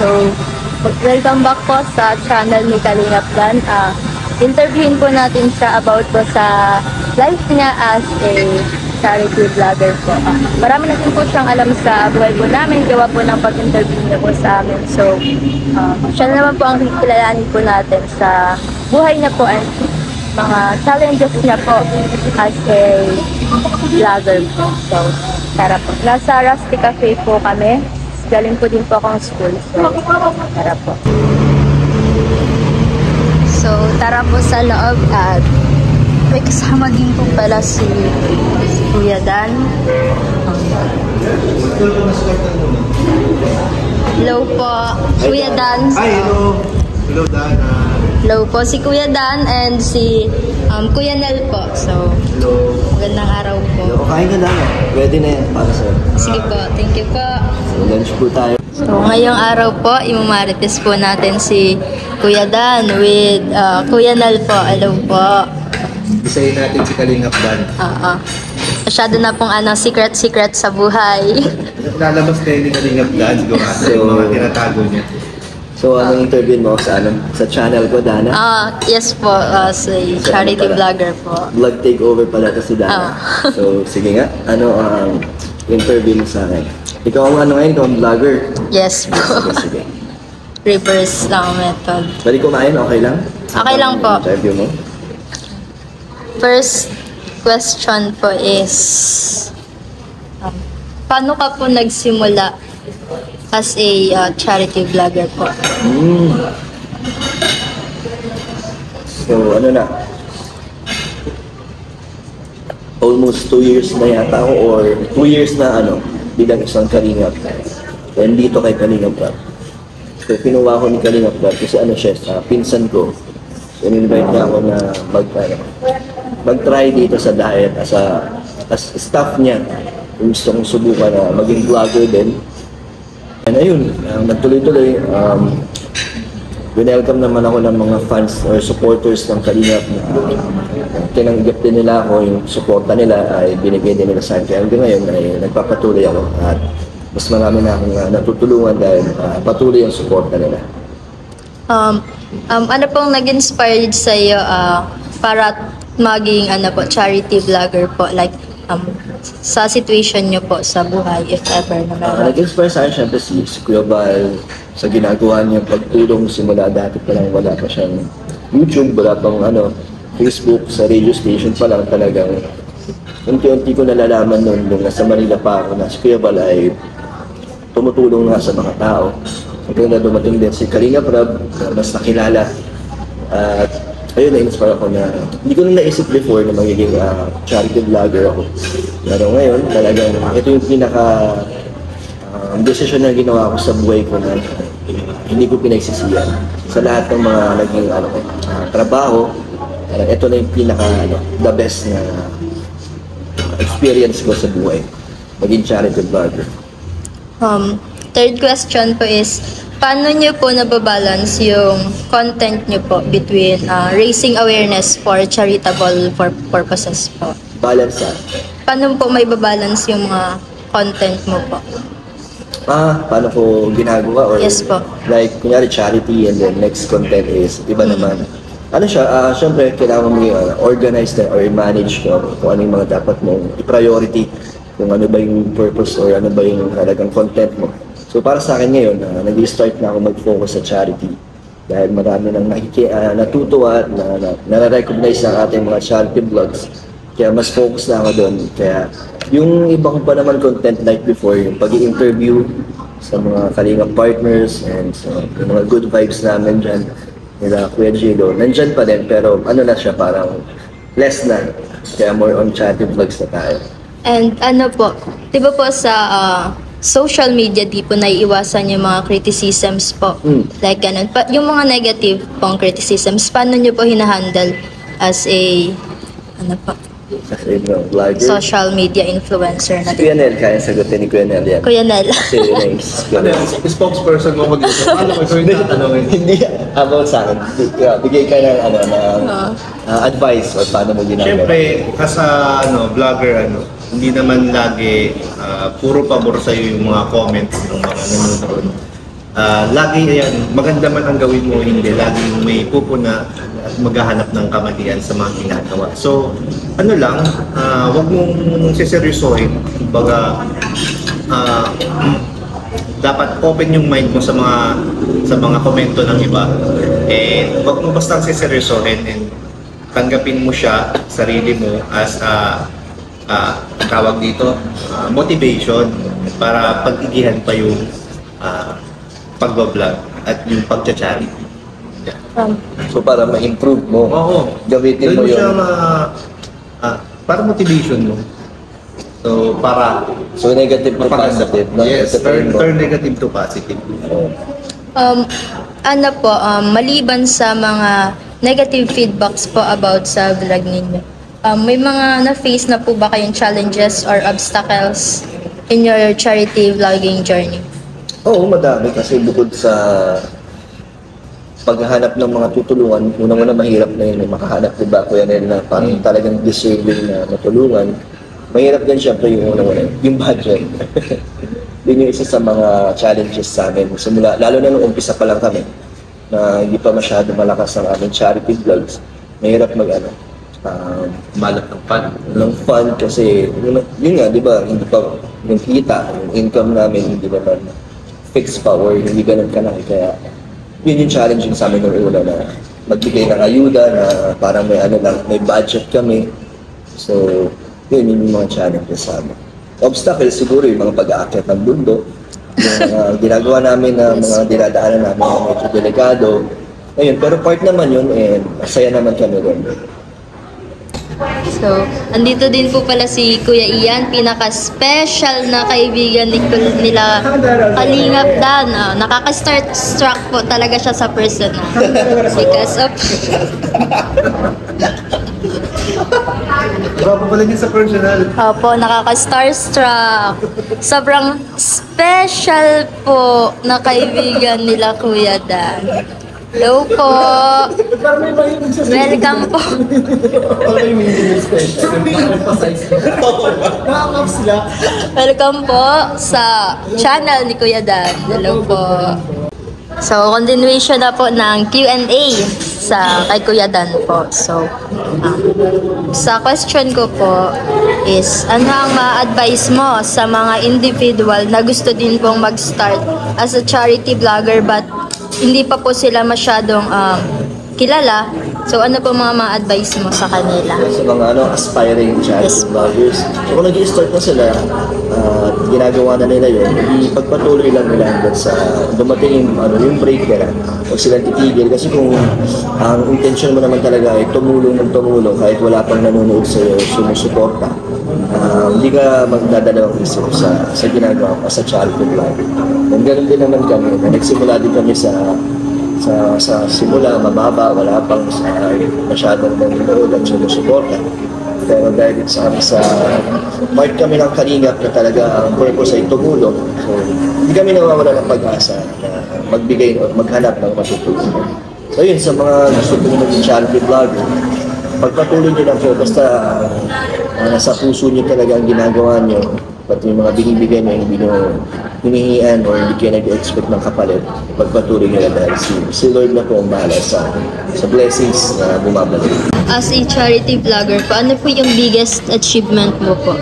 So, welcome back po sa channel ni Kalingap Dan. Interviewin po natin siya about po sa life niya as a charity vlogger po. Marami na po siyang alam sa buhay po namin, gawa po ng pag-interview niya po sa amin. So, siya naman po ang kilalanin po natin sa buhay niya po and mga challenges niya po as a vlogger po. So, tara po. Nasa Rusty Cafe po kami. Galing po din po akong school. So, tara po. So, tara po sa loob at may kasama din po pala si Kuya Dan. Hello po, Kuya Dan. Hi, hello. Hello, Dan. Hello po, si Kuya Dan and si Kuya Nel po. So, Hello. magandang araw po. Hello. Kain ka lang. Ready na yan para sa'yo. Sige po, thank you po. So, lunch po tayo. So, ngayong araw po, imamarites po natin si Kuya Dan with Kuya Nel po. Hello po. Isayin natin si Kalingap Dan. Oo. Masyado na pong secret sa buhay. Lalabas kayo ni Kalingap Dan. Sigurado yung mga tinatago niya. So, anong interview mo sa channel ko, Dana? Yes po, as a charity vlogger po. Vlog takeover pala ito si Dana. So, sige nga. Ano ang interview mo sa akin? Ikaw ang ngayon? Ikaw ang vlogger? Yes po. Sige. Reverse lang method. Bali kumain? Okay lang? Okay lang po. Interview mo? First question po is, paano ka po nagsimula as a charity vlogger po? So, ano na? Almost 2 years na yata ako or 2 years na bilang isang Kalingap. And dito kay Kalingap Rap. So, pinuha ko ni Kalingap Rap kasi siya, pinsan ko. So, in-invite niya ako na mag-try dito sa diet as staff niya. Kung gusto kong subukan na maging vlogger din. And ayun, nagtuloy-tuloy, welcome naman ako ng mga fans or supporters ng Kalingap na tinanggap din nila ako, yung suporta nila ay binigay din nila sa akin. Kaya hanggang ngayon ay nagpapatuloy ako at mas marami na akong natutulungan dahil patuloy ang suporta nila. Ano pong nag-inspired sa iyo para maging charity vlogger po? Like, sa situation nyo po sa buhay, if ever na meron. Nag-inspire sa akin syempre si Kuya Val sa ginagawa niyang pagtulong simula dati pa lang wala pa siyang YouTube, wala pang Facebook, sa radio station pa lang talagang unti-unti ko nalalaman nung nasa Manila pa ako na si Kuya Val ay tumutulong nga sa mga tao. Hanggang na dumating din si Kalingap Rab, mas nakilala. At ayun, na-inspire ako na hindi ko na naisip before na magiging charity vlogger ako. Pero ngayon, talagang ito yung pinaka decision na ginawa ko sa buhay ko na hindi ko pinagsisiyan. Sa lahat ng mga naging trabaho, ito na yung pinaka the best na experience ko sa buhay. Maging charity vlogger. Third question po is, paano nyo po nababalance yung content nyo po between raising awareness for charitable purposes po? Balance Paano po may babalance yung mga content mo po? Paano ko ginagawa? Or Yes po. Like, kunyari charity and then next content is iba naman. Syempre, kailangan mo organize na or manage kung ano yung mga dapat mong i-priority, kung ano ba yung purpose or ano ba yung halagang content mo. So para sa akin ngayon, nag-start na ako mag-focus sa charity dahil marami nang natutuwa at nare-recognize ng ating mga charity vlogs. Kaya mas focus na ako doon. Kaya yung iba ko pa naman content like before, yung pag-i-interview sa mga Kalingap partners and yung mga good vibes namin dyan, nila Kuya Gilo, nandyan pa din pero na siya, parang less na. Kaya more on charity vlogs na tayo. And di ba po sa social media, di po naiiwasan yung mga criticisms po. Like ganun. Yung mga negative pong criticisms, paano nyo po hinahandle as a vlogger? Social media influencer na Kuya Nel, kaya sagutin ni Kuya Nel yan. Kuya Nel. Kasi yun yung spokesperson mo ko dito. Paano ko ito yung tatanungin? Hindi about sa akin. Bigay ka ng advice o paano mo ginagawa. Siyempre, kasa vlogger, hindi naman lagi puro pabor sa'yo yung mga comments ng mga nanonood. lagi ayan, maganda man ang gawin mo, hindi, laging may pupuna at maghahanap ng kamalian sa mga ginagawa. So, ano lang, wag mong siseryosohin. Baga, dapat open yung mind mo sa mga komento ng iba. And wag mo bastang siseryosohin and tanggapin mo siya, sarili mo, as tawag dito, motivation para pag-igihan pa yung pag-vlog at yung pag-charity. So para ma-improve mo, Oo. gamitin mo Doon siya yun. para motivation mo. So, para So negative to mapaganda positive. pa. Yes, turn negative to positive. Oh. Ano po, maliban sa mga negative feedbacks po about sa vlog ninyo, may mga na-face na po ba kayong challenges or obstacles in your charity vlogging journey? Oo, madami kasi bukod sa paghahanap ng mga tutulungan, unang-una mahirap na yun, makahanap di ba Kuya Nel na parang talagang deserving na matulungan. Mahirap din syempre yung unang-una, yung budget. Yun yung isa sa mga challenges sa amin. Simula, lalo na nung umpisa pa lang kami, na hindi pa masyado malakas ang aming charity vlogs. Mahirap Malap ng fun. ng fund kasi yun nga, di ba, hindi pa yung kita, yung income namin hindi naman fixed pa or hindi ganun kalaki. Kaya yun yung challenging sa amin ng una na magbigay ng ayuda na parang may budget kami. So, yun yung mga challenges sa amin. Obstacles siguro yung mga pag-aakyat ng bundok, yung mga ginagawa namin na mga dinadaanan namin na medyo delikado. Ayun, pero part naman yun and masaya naman kami rin. So, andito din po pala si Kuya Ian, pinaka-special na kaibigan nila Kalingap Dan. Nakaka-struck po talaga siya sa personal. Because of... Grabe pala niya sa personal. Opo, nakaka-starstruck. Sobrang special po na kaibigan nila Kuya Dan. Hello po! Welcome po! Welcome po sa channel ni Kuya Dan. Hello po! So, continuation na po ng Q&A sa kay Kuya Dan po. So, sa question ko po is, ano ang ma-advise mo sa mga individual na gusto din pong mag-start as a charity vlogger but hindi pa po sila masyadong kilala? So, ano po mga ma-advise mo sa kanila? Sa mga aspiring charity vloggers. So, kung nag-i-start na sila, ginagawa na nila yun, ipagpatuloy lang nila hanggang sa dumating yung break nila. Huwag silang titigil kasi kung ang intention mo naman talaga ay tumulong ng tumulong kahit wala pang nanonood sa'yo, sumusuporta, hindi ka magdadalawang isip sa ginagawa mo sa charity vlog. And ganun din naman kami, nagsimula din kami sa simula, mababa, wala pang masyadong nanonood at sumusuporta. Pero dahil sa part kami ng Kalingap na talaga ang purpose ay tumulong. So, hindi kami nawawala ng pag-asa na magbigay o maghanap ng matutulungan. So yun, sa mga gusto po maging charity vlogger, pagpatuloy nyo lang po, basta nasa puso nyo talaga ang ginagawa nyo, pati yung mga binibigay nyo, hindi nyo hinihian or hindi kayo nag-expect ng kapalit, pagpatuloy nyo lang dahil si Lord na po ang bahala sa blessings na bumabalik. As a charity vlogger po, ano po yung biggest achievement mo po?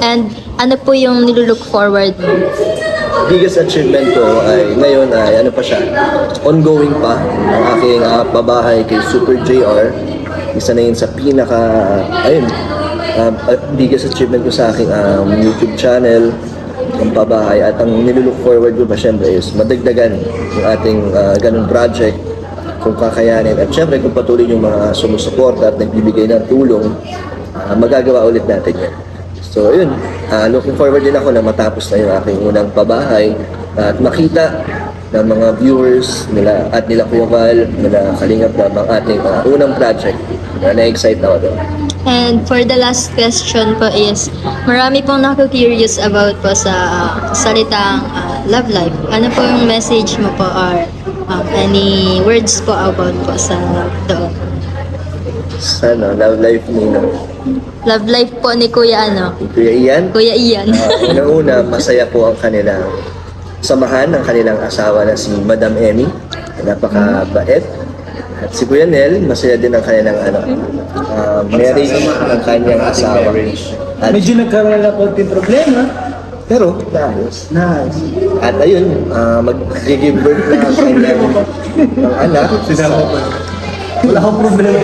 And ano po yung nilulook forward mo? Biggest achievement ko ay ngayon ay ongoing pa ang aking pabahay kay Super JR. Isa na yun sa biggest achievement ko sa aking YouTube channel, ang pabahay. At ang nilulook forward ko pa syempre is madagdagan yung ating ganung project kung kakayanin. At syempre kung patuloy yung mga sumusuporta at nagbibigay ng tulong, magagawa ulit natin yan. So yun, looking forward din ako na matapos na yung aking unang pabahay at makita ng mga viewers nila at nila Kuya Val, nila Kalingap na ang ating unang project. Na-excite ako doon. And for the last question po is, marami pong naku-curious about po sa salitang love life. Ano po yung message mo po or any words po about po sa doon? Sana, love life ni Love life po ni Kuya Kuya Ian. Kuya Ian. Una-una, masaya po ang kanila samahan ng kanilang asawa na si Madam Emmy, napakabait. At si Kuya Nel, masaya din ang kanilang marriage ng kanyang asawa. At, Medyo nagkaroon na konting problema. pero, naayos. Nice. At ayun, mag-give birth na ang kanyang anak. Wala akong problema.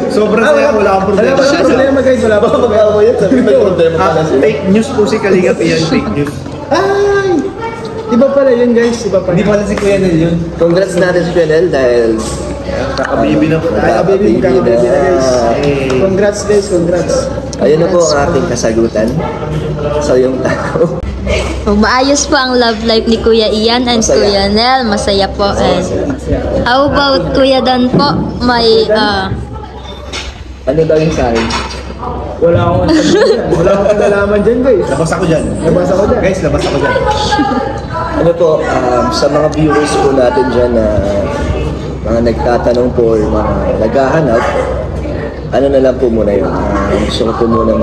Sobrang saya, wala akong Wala problema. akong problema guys, wala akong problema. Ako yan, sabi may problema pala sila. Fake news po si Kalingap, yan, fake news. Ay! Iba pala yun guys, iba pala. Hindi pala si Kuya Nel yun. Congrats natin si Kuya Nel dahil Kakabibi na po tayo. Baby, Baby na. guys. Congrats guys, congrats. ayun na po ang ating kasagutan. So yung tao. Maayos po ang love life ni Kuya Ian and Masaya. Kuya Nel. Masaya po. And how about Kuya Dan po? May, Ano daw yung sa akin? Wala akong wala akong kalalaman dyan guys. Labas ako dyan. Labas ako dyan. Guys, labas ako dyan. Ano po, sa mga viewers po natin dyan na mga nagtatanong po or mga naghahanap, ano na lang po muna yun. Gusto ko po muna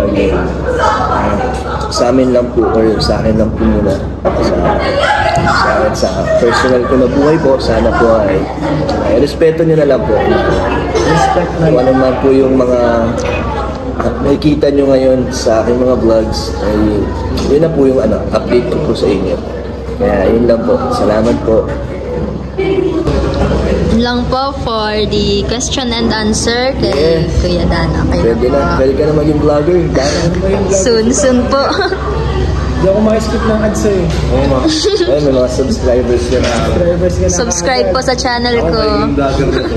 sa amin lang po or sa akin lang po muna. Sa personal ko na buhay po, sana po ay respeto nyo na lang po. Respect na. Kung ano man po yung mga nakikita nyo ngayon sa aking mga vlogs, ay yun na po yung update ko po sa inyo. Kaya yun lang po. Salamat po. yun lang po for the question and answer kay Yes. Kuya Dan. Okay Pwede na na. po. Pwede ka na maging vlogger. Dana. Soon po. Hindi ako makeskip ng ads eh. Oo ma. Ayun, may mga subscribers ka na. Drivers ka na. Subscribe po sa channel ko. Vlogger na to.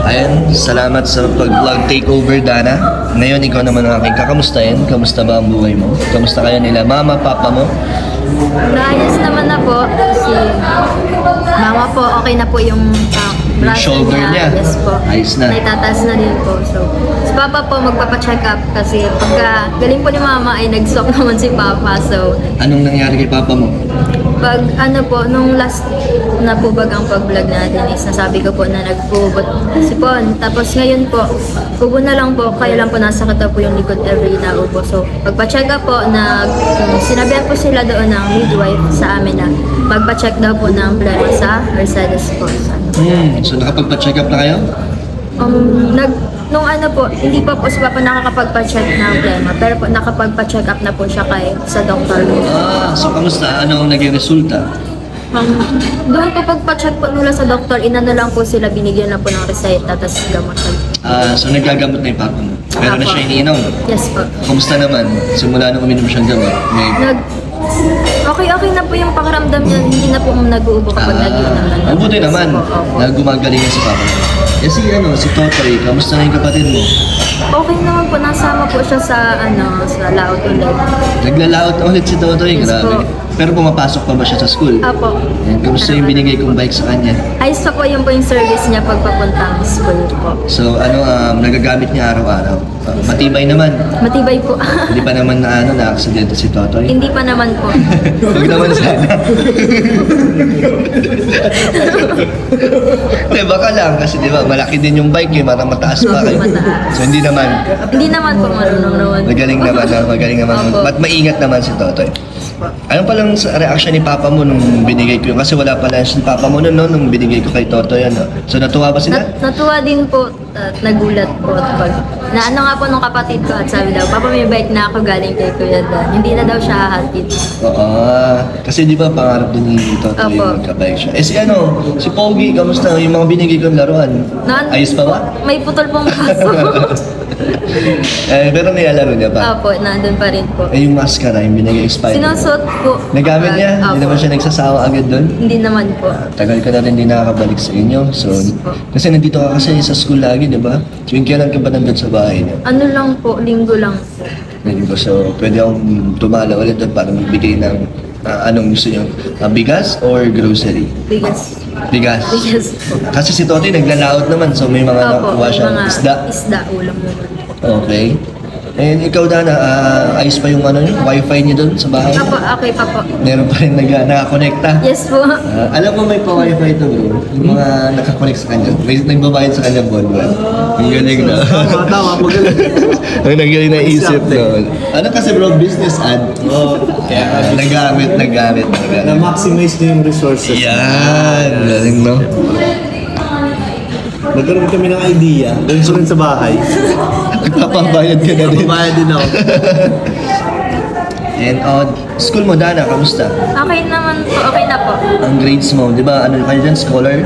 Ayun, salamat sa pag-vlog takeover, Dana. Ngayon, ikaw naman ang aking kakamustahin. Kamusta ba ang buhay mo? Kamusta kayo nila? Mama, papa mo? Naayos naman na po. Si mama po, okay na po yung brother shoulder niya. Yes po. Ayos na. Naitataas na din po. So, si papa po magpapacheck up kasi pagka galing po ni mama ay nag-sock naman si papa. So, Anong nangyari kay papa mo? pag ano po, nung last na po bagang pag-vlog natin is nasabi ko po na nagpubot sipon. Tapos ngayon po, kubo na lang po, kaya lang po nasakit na po yung likod every na upo. So, pagpa-check up po, sinabihan po sila doon ng midwife sa amin na magpa-check daw po ng plema sa Mercedes po. So nakapagpa-check up na kayo? Nung ano po, hindi pa po si Papa nakakapagpa-check ng plema, pero po nakapagpa-check up na po siya sa doktor. So kamusta? Ano ang naging resulta? Doon po pagpa-check po nila sa doktor, inano lang po sila, binigyan na po ng reseta, tapos gamot. So nagagamot na yung papa mo? Pero na Apo. siya iniinom? Yes po. Kamusta naman? Simula nung uminom siyang gamot? Okay na po yung pakiramdam niya, hindi na po nag-uubo kapag nag-iinom na. Mabuti naman Opo. na gumagaling yan si papa mo. Si Totoy, kamusta na yung kapatid mo? Okay naman po, nasama po siya sa laot ulit. Naglalaot ulit si Totoy, Yes grabe. po. Pero pumapasok pa ba siya sa school? Apo. Kamusta yung binigay kong bike sa kanya? Ayos pa po yung service niya pagpapuntang school po. So nagagamit niya araw-araw? Matibay naman. Matibay po. Hindi pa naman na-aksidente si Totoy? Hindi pa naman po. Huwag naman sana. Hindi, baka lang. Kasi di ba, malaki din yung bike eh. Marang mataas pa kayo. Mataas. So hindi naman. Hindi naman po marunong naman. Magaling naman. Magaling naman. Opo. At maingat naman si Totoy. Ano palang reaction ni Papa mo nung binigay ko yun? Kasi wala pala si Papa mo nung binigay ko kay Totoy. So natuwa ba sila? Natuwa din po at nagulat po at naano nga po nung kapatid ko at sabi daw, Papa may bike na ako galing kay Kuya Dan. Hindi na daw siya hahatid. Oo. Kasi di ba pangarap din ni Totoy Opo. yung magka-bike siya. Si Pogi, kamusta? Yung mga binigay kong laruan. Ayos pa ba? May putol pong kaso. Pero nilalaro niya pa. Opo, nandun pa rin po. Yung mascara, yung binigay expired. Sinusot po. Nagamit niya? Hindi Opo. naman siya nagsasawa agad doon? Hindi naman po. Tagal ka na rin hindi nakakabalik sa inyo. So, kasi nandito ka kasi sa school lagi, di ba? Tuwing kailan ka ba nandun sa bahay niyo? Ano lang po, linggo lang po. So, pwede akong tumala ulit doon para magbigay ng anong gusto niyo? Bigas or grocery? Bigas. Bigas. Bigas po. Kasi si Totoy naglalaot naman, so may mga Opo, nakuha siya. mga Isda. Isda, ulam naman po. Okay. And ikaw, Dana, ayos pa yung wifi niyo doon sa bahay? Opo, okay pa po. Meron pa rin nakakonekta? Yes po. Alam mo may pa-wifi ito, bro. Yung mga nakakonect sa kanya. May nagbabayad sa kanya buwan-buwan. Ang galing na. Tama, magaling. Ang nagaling na isip noon. Ano kasi bro, business ad. Kaya Nagamit. na-maximize niyo yung resources. Yan! Galing, no? Nagkaroon kami ng idea. Doon sa rin sa bahay. Nagpapabayad ka na din. Babayad din ako. And school mo, Dana, kamusta? Okay naman po, okay na po. Ang grades mo, di ba, ano kayo dyan, scholar?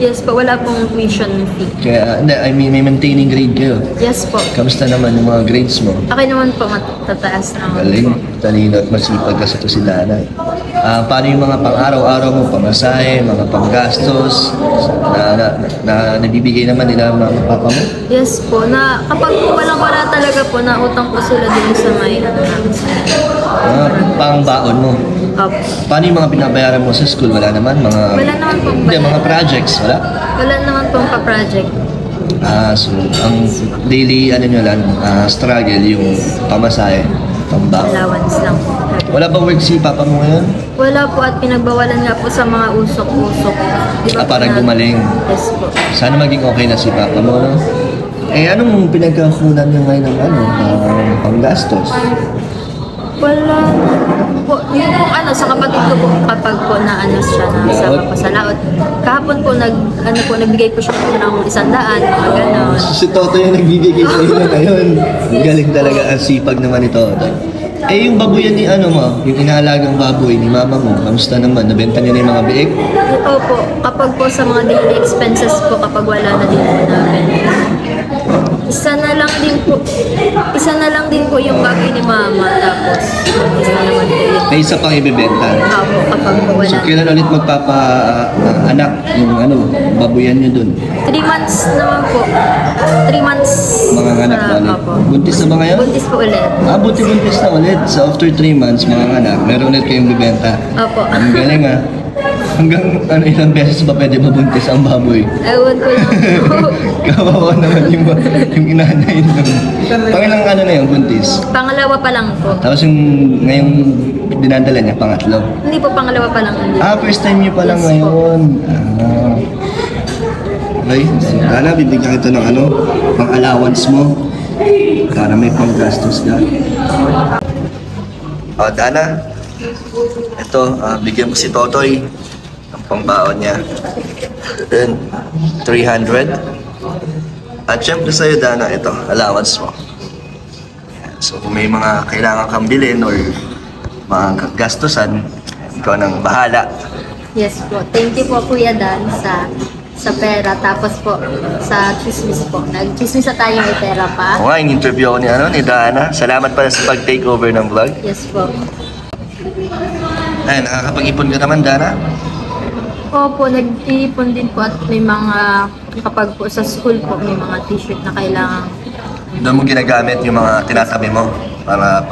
Yes po, wala pong tuition fee. Kaya, hindi, I mean, may maintaining grade kayo. Yes po. Kamusta naman yung mga grades mo? Okay naman po, matataas naman Galing, po. talino at masipag kasi ito si Dana. Paano yung mga pang-araw-araw mo, pamasahe, mga panggastos, na nabibigay naman nila mga papa mo? Yes po, na kapag po walang wala talaga po, nautang po sila din sa may namin sa Pang-baon mo. Opo. Paano yung mga binabayaran mo sa school? Wala naman? Wala naman pong Hindi, mga projects, wala? Wala naman pong pa-project. So, ang daily, nyo lang, struggle, yung pamasahe, pang-baon. Allowance lang po. Wala ba work si papa mo ngayon? Wala po at pinagbawalan nga po sa mga usok-usok. Di ba po Parang gumaling. Yes po. Sana maging okay na si papa mo, no? Anong pinagkakunan niyo ngayon ng panggastos? Wala po. Yung sa kapatid ko po, kapag po na siya na sa papasalaot. Kahapon po, nagbigay po siya po ng 100, mga gano'n. Si Toto yung nagbibigay sa inyo ngayon. Galing talaga, ang sipag naman ni Toto. Yung baboyan ni yung inaalagang baboy ni mama mo, kamusta naman? Nabenta niyo na yung mga biik? Opo, kapag po sa mga daily expenses po, kapag wala na din po namin. Isa na lang din po yung baboy ni mama, tapos isa naman po yun. May isa pang ibibenta. Opo, kapag po wala. So, kailan ulit magpapa-anak yung baboyan niyo dun? 3 months naman po. 3 months. Mga anak na, na ulit. opo. Buntis na ba ngayon? Buntis po ulit. Buti buntis na ulit. So after 3 months, mga anak, meron ulit kayong bibenta. Opo. Ang galing Hanggang ilang beses ba pwede mabuntis ang baboy? Ewan ko lang po. Kawawa naman yung inanay nun. Pangilang na yung buntis? Pangalawa pa lang po. Tapos ngayong dinadala niya, pangatlo? Hindi po, pangalawa pa lang. First time niyo pa lang Yes, ngayon. Okay, sana bibigyan kita ng pang-allowance mo para may pang-gastos ka. Dana, ito, bigyan mo si Totoy ng pangbaon niya. Then, 300. At syempre sa'yo, Dana, ito, allowance mo. So, kung may mga kailangan kang bilhin or mga gastusan, ikaw nang bahala. Yes po. Thank you po, Kuya Dan, sa pera. Tapos po, sa chismis po. Nag-chismis na tayo, may pera pa. Oo nga, in-interview ako ni Dana. Salamat pala sa pag-take over ng vlog. Yes po. Ayun, nakakapag-ipon ka naman, Dana? Opo, nag-iipon din po at may mga, kapag po sa school po, may mga t-shirt na kailangan. Doon mo ginagamit yung mga tinatabi mo para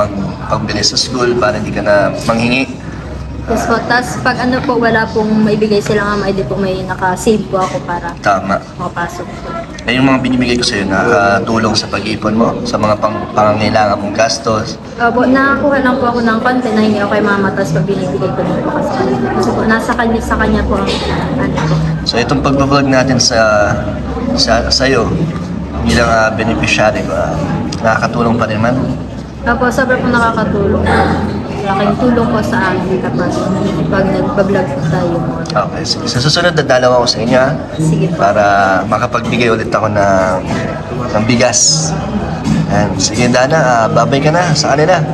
pagbili sa school, para hindi ka na manghingi. Yes po, tapos pag po, wala pong maibigay sila nga, hindi po may naka-save po ako para Tama. makapasok po. Yung mga binibigay ko sa'yo, nakakatulong sa pag-ipon mo, sa mga pangangailangan mong gastos. Opo, nakakuha lang po ako ng konti na hindi ako kay mama, tapos pag binibigay ko din po kasi kanina. Kasi po, sa kanya po ang po. So itong pag-vlog natin sa'yo, bilang beneficiary ko, nakakatulong pa rin man. Opo, sobrang po nakakatulong. Malaking tulong po sa amin kapag pag nagpa-vlog po tayo. Okay, sige. Sa susunod, dadalaw ako sa inyo Sige po. para makapagbigay ulit ako ng bigas. And sige, Dana, babay ka na sa kanila.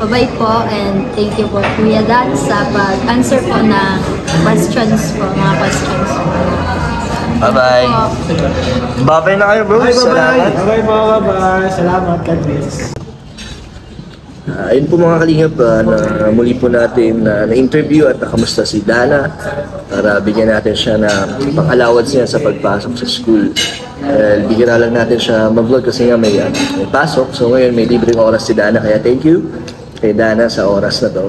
Bye po and thank you po Kuya Dan sa pag-answer po ng questions po, mga questions po. Bye-bye. Babay na kayo, bro. Salamat. Bye-bye po, bye-bye. Salamat, God bless. Ayun po mga kalingap, na muli po natin na-interview at nakamusta si Dana para bigyan natin siya na pang-allowance niya sa pagpasok sa school. Bigyan na lang natin siya mag-vlog kasi nga may pasok. So ngayon may libreng oras si Dana, kaya thank you kay Dana sa oras na to.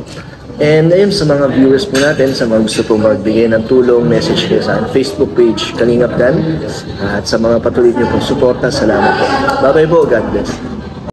And ayun, sa mga viewers po natin, sa mga gusto po magbigay ng tulong, message kayo sa Facebook page Kalingap Dan. At sa mga patuloy niyo pong suporta, salamat po. Bye-bye po, God bless.